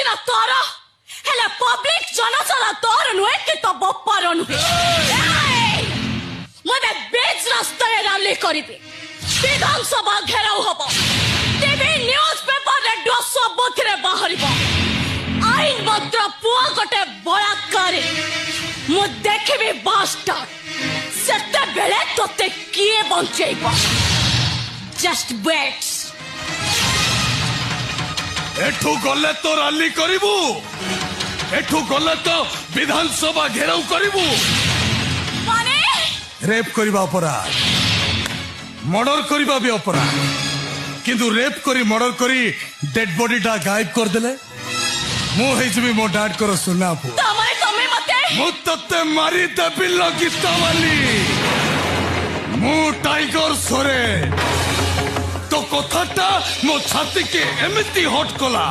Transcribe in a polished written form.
ସିନା ତୋର ହେଲେ ପବ୍ଲିକ ଜନସେବା ତୋର ନୁହେଁ କି ତୋ ବୋପାର ନୁହେଁ। ମୁଁ ଏବେ ବେଜ ରାସ୍ତାରେ ରାଲି କରିବି, ବିଧାନସଭା ଘେରାଉ ହବ, ଟିଭି ନ୍ୟୁଜ ପେପର ରେଡିଓ ସବୁଥିରେ ବାହାରିବ। ଆଇନ ମନ୍ତ୍ର ପୁଅ ଗୋଟେ ବଳାତ୍କାରୀ ମୁଁ ଦେଖିବି ବାଷ୍ଟର, ସେତେବେଳେ ତୋତେ କିଏ ବଞ୍ଚେଇବ? Just wait. এঠু গলে তো রালি করিবু, এঠু গলে তো বিধানসভা ঘেরাও করিবু। মানে রেপ করিবা অপরাধ, মর্ডর করিবা বি অপরাধ, কিন্তু রেপ করি মর্ডর করি ডেড বডিটা গায়েব করদেলে মু হইছিবি মো ডাড কর সুনা পু। ତମେ ତମେ ମତେ মু ততে মারি দেবি লগিতাওয়ালি, মু টাইগর সরে তো কথাটা মো ছাতিকে এমিতি হট কলা।